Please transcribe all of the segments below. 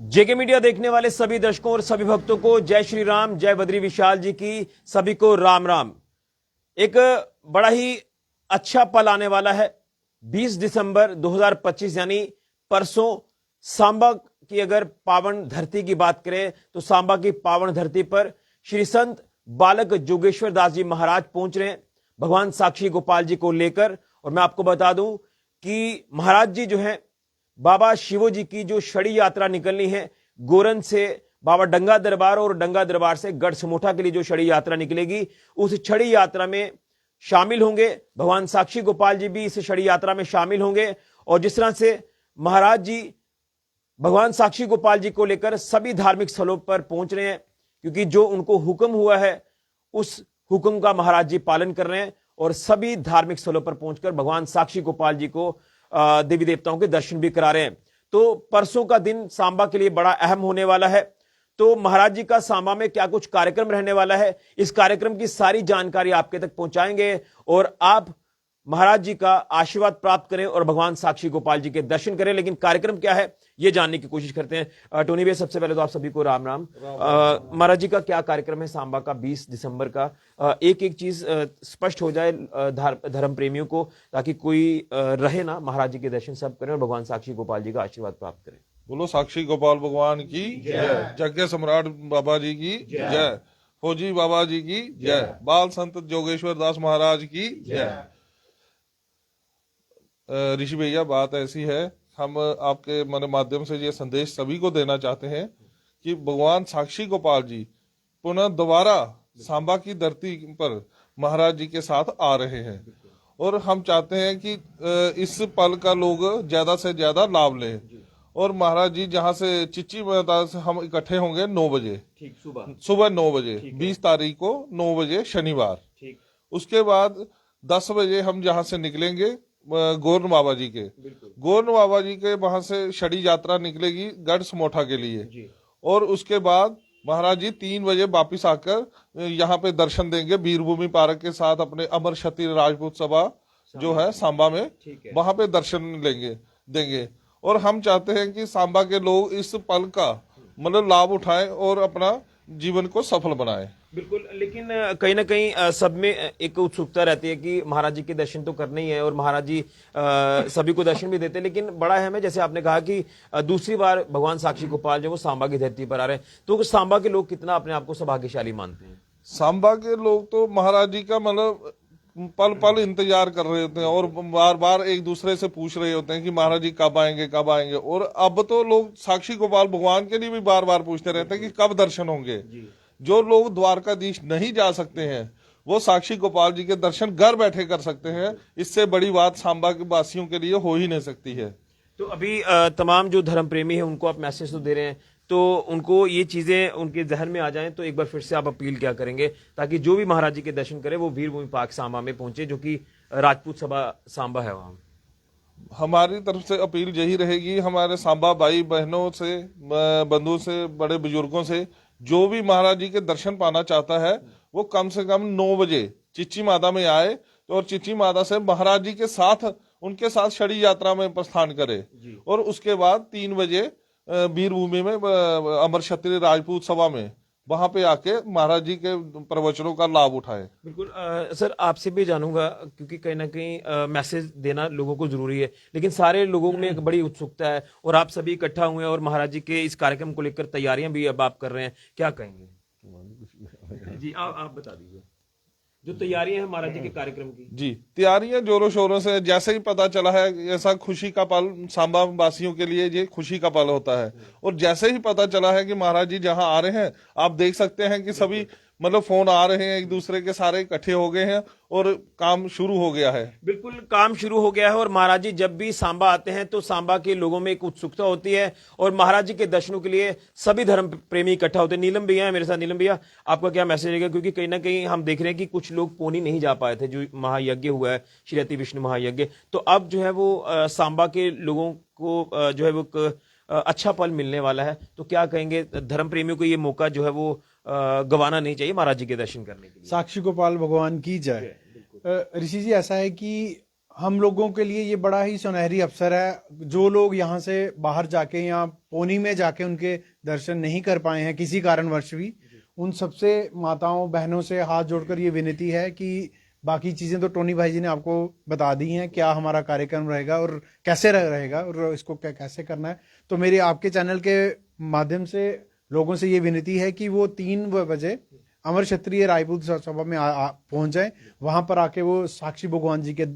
जेके media देखने वाले सभी दर्शकों और सभी भक्तों को जय श्री राम, जय बद्री विशाल जी की सभी को राम राम। एक बड़ा ही अच्छा पल आने वाला है 20 दिसंबर 2025 यानी परसों। सांबा की अगर पावन धरती की बात करें तो सांबा की पावन धरती पर श्री संत बालक जोगेश्वर दास जी महाराज पहुंच रहे हैं भगवान साक्षी गोपाल जी को लेकर। और मैं आपको बता दूं कि महाराज जी जो हैं बाबा शिवो जी की जो छड़ी यात्रा निकलनी है गोरन से बाबा डंगा दरबार और डंगा दरबार से गढ़ समोठा के लिए जो छड़ी यात्रा निकलेगी, उस छड़ी यात्रा में शामिल होंगे भगवान साक्षी गोपाल जी भी इस छड़ी यात्रा में शामिल होंगे। और जिस तरह से महाराज जी भगवान साक्षी गोपाल जी को लेकर सभी धार्मिक स्थलों पर पहुंच रहे हैं, क्योंकि जो उनको हुक्म हुआ है उस हुक्म का महाराज जी पालन कर रहे हैं और सभी धार्मिक स्थलों पर पहुंचकर भगवान साक्षी गोपाल जी को देवी देवताओं के दर्शन भी करा रहे हैं। तो परसों का दिन सांबा के लिए बड़ा अहम होने वाला है। तो महाराज जी का सांबा में क्या कुछ कार्यक्रम रहने वाला है, इस कार्यक्रम की सारी जानकारी आपके तक पहुंचाएंगे और आप महाराज जी का आशीर्वाद प्राप्त करें और भगवान साक्षी गोपाल जी के दर्शन करें। लेकिन कार्यक्रम क्या है ये जानने की कोशिश करते हैं। टोनी भैया, सबसे पहले तो आप सभी को राम राम। महाराज जी का क्या कार्यक्रम है सांबा का 20 दिसंबर का? एक एक चीज स्पष्ट हो जाए धर्म प्रेमियों को, ताकि कोई रहे ना, महाराज जी के दर्शन सब करें और भगवान साक्षी गोपाल जी का आशीर्वाद प्राप्त करें। बोलो साक्षी गोपाल भगवान की जय, यज्ञ सम्राट बाबा जी की जय, फौजी बाबा जी की जय, बाल संत जोगेश्वर दास महाराज की जय। ऋषि भैया, बात ऐसी है, हम आपके मन माध्यम से ये संदेश सभी को देना चाहते हैं कि भगवान साक्षी गोपाल जी पुनः दोबारा सांबा की धरती पर महाराज जी के साथ आ रहे हैं और हम चाहते हैं कि इस पल का लोग ज्यादा से ज्यादा लाभ लें। और महाराज जी जहाँ से चिच्ची माता से हम इकट्ठे होंगे 9 बजे, ठीक, सुबह 9 बजे 20 तारीख को 9 बजे शनिवार। ठीक। उसके बाद 10 बजे हम जहाँ से निकलेंगे गोर्ण बाबा जी के, गोर्ण बाबा जी के वहां से छड़ी यात्रा निकलेगी गढ़ समोठा के लिए। और उसके बाद महाराज जी 3 बजे वापिस आकर यहाँ पे दर्शन देंगे वीरभूमि पार्क के साथ अपने अमर क्षत्रिय राजपूत सभा जो है सांबा में, वहां पे दर्शन देंगे। और हम चाहते हैं कि सांबा के लोग इस पल का मतलब लाभ उठाएं और अपना जीवन को सफल बनाएं। बिल्कुल, लेकिन कहीं ना कहीं सब में एक उत्सुकता रहती है कि महाराज जी के दर्शन तो करने ही है और महाराज जी सभी को दर्शन भी देते हैं। लेकिन बड़ा अहम है, जैसे आपने कहा कि दूसरी बार भगवान साक्षी गोपाल जो वो सांबा की धरती पर आ रहे हैं, तो सांबा के लोग कितना अपने आप को सौभाग्यशाली मानते हैं? सांबा के लोग तो महाराज जी का मतलब पल पल इंतजार कर रहे होते हैं और बार बार एक दूसरे से पूछ रहे होते हैं कि महाराज जी कब आएंगे कब आएंगे। और अब तो लोग साक्षी गोपाल भगवान के लिए भी बार बार पूछते रहते हैं कि कब दर्शन होंगे। जो लोग द्वारकाधीश नहीं जा सकते हैं वो साक्षी गोपाल जी के दर्शन घर बैठे कर सकते हैं। इससे बड़ी बात सांबा के वासियों के लिए हो ही नहीं सकती है। तो अभी तमाम जो धर्म प्रेमी है उनको आप मैसेज तो दे रहे हैं, तो उनको ये चीजें उनके जहन में आ जाएं, तो एक बार फिर से आप अपील क्या करेंगे ताकि जो भी महाराज जी के दर्शन करे वो वीरभूमि पार्क सांबा में पहुंचे, जो कि राजपूत सभा सांबा है वहां? हमारी तरफ से अपील यही रहेगी, हमारे सांबा भाई बहनों से, बंधु से, बड़े बुजुर्गों से, जो भी महाराज जी के दर्शन पाना चाहता है वो कम से कम 9 बजे चिच्ची माता में आए और चिच्ची माता से महाराज जी के साथ उनके साथ छड़ी यात्रा में प्रस्थान करे। और उसके बाद 3 बजे वीरभूमि में अमर क्षत्रिय राजपूत सभा में वहां पे आके महाराज जी के प्रवचनों का लाभ उठाए। बिल्कुल सर, आपसे भी जानूंगा, क्योंकि कहीं ना कहीं मैसेज देना लोगों को जरूरी है, लेकिन सारे लोगों में एक बड़ी उत्सुकता है और आप सभी इकट्ठा हुए हैं और महाराज जी के इस कार्यक्रम को लेकर तैयारियां भी अब आप कर रहे हैं, क्या कहेंगे? जी आप बता दीजिए जो तैयारियां हैं महाराज जी के कार्यक्रम की। जी, तैयारियां जोरों शोरों से, जैसे ही पता चला है ऐसा खुशी का पल सांबा वासियों के लिए ये खुशी का पल होता है। और जैसे ही पता चला है कि महाराज जी जहां आ रहे हैं, आप देख सकते हैं कि सभी मतलब फोन आ रहे हैं एक दूसरे के, सारे इकट्ठे हो गए हैं और काम शुरू हो गया है। बिल्कुल, काम शुरू हो गया है और महाराज जी जब भी सांबा आते हैं तो सांबा के लोगों में एक उत्सुकता होती है और महाराज जी के दर्शनों के लिए सभी धर्म प्रेमी इकट्ठा होते हैं। नीलम भैया है मेरे साथ। नीलम भैया, आपका क्या मैसेज है? क्योंकि कहीं ना कहीं हम देख रहे हैं कि कुछ लोग पौनी नहीं जा पाए थे, जो महायज्ञ हुआ है श्री अति विष्णु महायज्ञ, तो अब जो है वो सांबा के लोगों को जो है वो अच्छा पल मिलने वाला है, तो क्या कहेंगे? धर्म प्रेमियों को ये मौका जो है वो गवाना नहीं चाहिए महाराज जी के दर्शन करने के लिए। साक्षी गोपाल भगवान की जय। ऋषि जी, ऐसा है कि हम लोगों के लिए ये बड़ा ही सुनहरी अवसर है। जो लोग यहाँ से बाहर जाके या पोनी में जाके उनके दर्शन नहीं कर पाए हैं किसी कारणवश भी, उन सबसे माताओं बहनों से हाथ जोड़कर ये विनती है कि बाकी चीजें तो टोनी भाई जी ने आपको बता दी हैं, क्या हमारा कार्यक्रम रहेगा और कैसे रहेगा और इसको कैसे करना है। तो मेरे आपके चैनल के माध्यम से लोगों से ये विनती है कि वो 3 बजे अमर क्षत्रिय रायपुर सभा में पहुंच जाए। वहां पर आके वो साक्षी भगवान जी के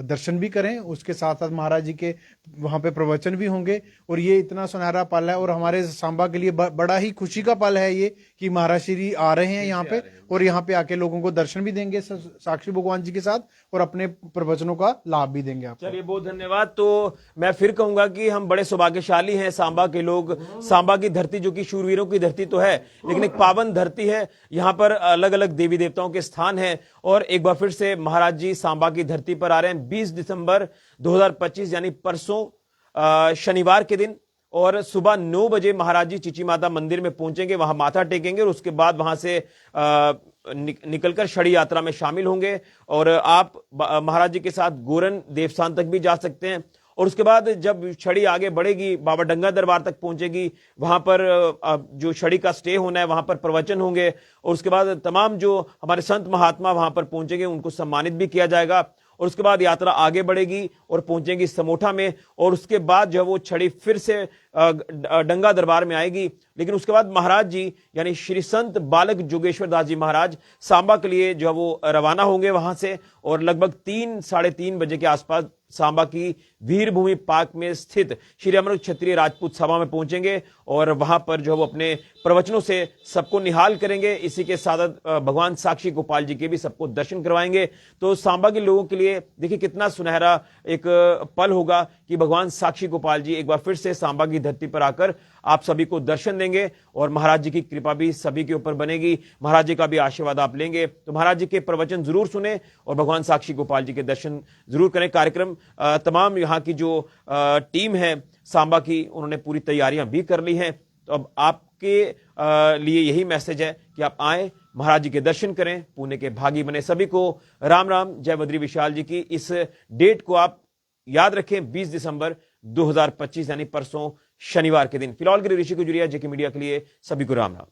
दर्शन भी करें, उसके साथ साथ महाराज जी के वहां पे प्रवचन भी होंगे। और ये इतना सुनहरा पल है और हमारे सांबा के लिए बड़ा ही खुशी का पल है ये कि महाराज श्री आ रहे हैं यहाँ पे और यहाँ पे आके लोगों को दर्शन भी देंगे साक्षी भगवान जी के साथ और अपने प्रवचनों का लाभ भी देंगे आपको। चलिए, बहुत धन्यवाद। तो मैं फिर कहूंगा कि हम बड़े सौभाग्यशाली हैं सांबा के लोग। सांबा की धरती जो कि शूरवीरों की धरती तो है, लेकिन एक पावन धरती है। यहाँ पर अलग अलग देवी देवताओं के स्थान हैं। और एक बार फिर से महाराज जी सांबा की धरती पर आ रहे हैं 20 दिसंबर 2025 यानी परसों शनिवार के दिन। और सुबह 9 बजे महाराज जी चिची माता मंदिर में पहुंचेंगे, वहां माथा टेकेंगे और उसके बाद वहां से निकलकर छड़ी यात्रा में शामिल होंगे। और आप महाराज जी के साथ गोरन देवस्थान तक भी जा सकते हैं। और उसके बाद जब छड़ी आगे बढ़ेगी, बाबा डंगा दरबार तक पहुंचेगी, वहां पर जो छड़ी का स्टे होना है वहां पर प्रवचन होंगे। और उसके बाद तमाम जो हमारे संत महात्मा वहां पर पहुंचेंगे उनको सम्मानित भी किया जाएगा। और उसके बाद यात्रा आगे बढ़ेगी और पहुंचेगी समोठा में। और उसके बाद जो वो छड़ी फिर से डंगा दरबार में आएगी। लेकिन उसके बाद महाराज जी यानी श्री संत बालक जोगेश्वर दास जी महाराज सांबा के लिए जो वो रवाना होंगे वहां से। और लगभग 3-3:30 बजे के आसपास सांबा की वीरभूमि पार्क में स्थित श्री अमर क्षत्रिय राजपूत सभा में पहुंचेंगे। और वहां पर जो वो अपने प्रवचनों से सबको निहाल करेंगे। इसी के साथ भगवान साक्षी गोपाल जी के भी सबको दर्शन करवाएंगे। तो सांबा के लोगों के लिए देखिए कितना सुनहरा एक पल होगा कि भगवान साक्षी गोपाल जी एक बार फिर से सांबा की धरती पर आकर आप सभी को दर्शन देंगे। और महाराज जी की कृपा भी सभी के ऊपर बनेगी, महाराज जी का भी आशीर्वाद आप लेंगे। तो महाराज जी के प्रवचन जरूर सुने और भगवान साक्षी गोपाल जी के दर्शन जरूर करें। कार्यक्रम तमाम यहाँ की जो टीम है सांबा की, उन्होंने पूरी तैयारियां भी कर ली हैं। तो अब आपके लिए यही मैसेज है कि आप आए, महाराज जी के दर्शन करें, पुण्य के भागी बने। सभी को राम राम। जय बद्री विशाल जी की इस डेट को आप याद रखें, 20 दिसंबर 2025 यानी परसों शनिवार के दिन। फिलहाल के लिए ऋषि गुजरिया जेके मीडिया के लिए सभी को राम राम।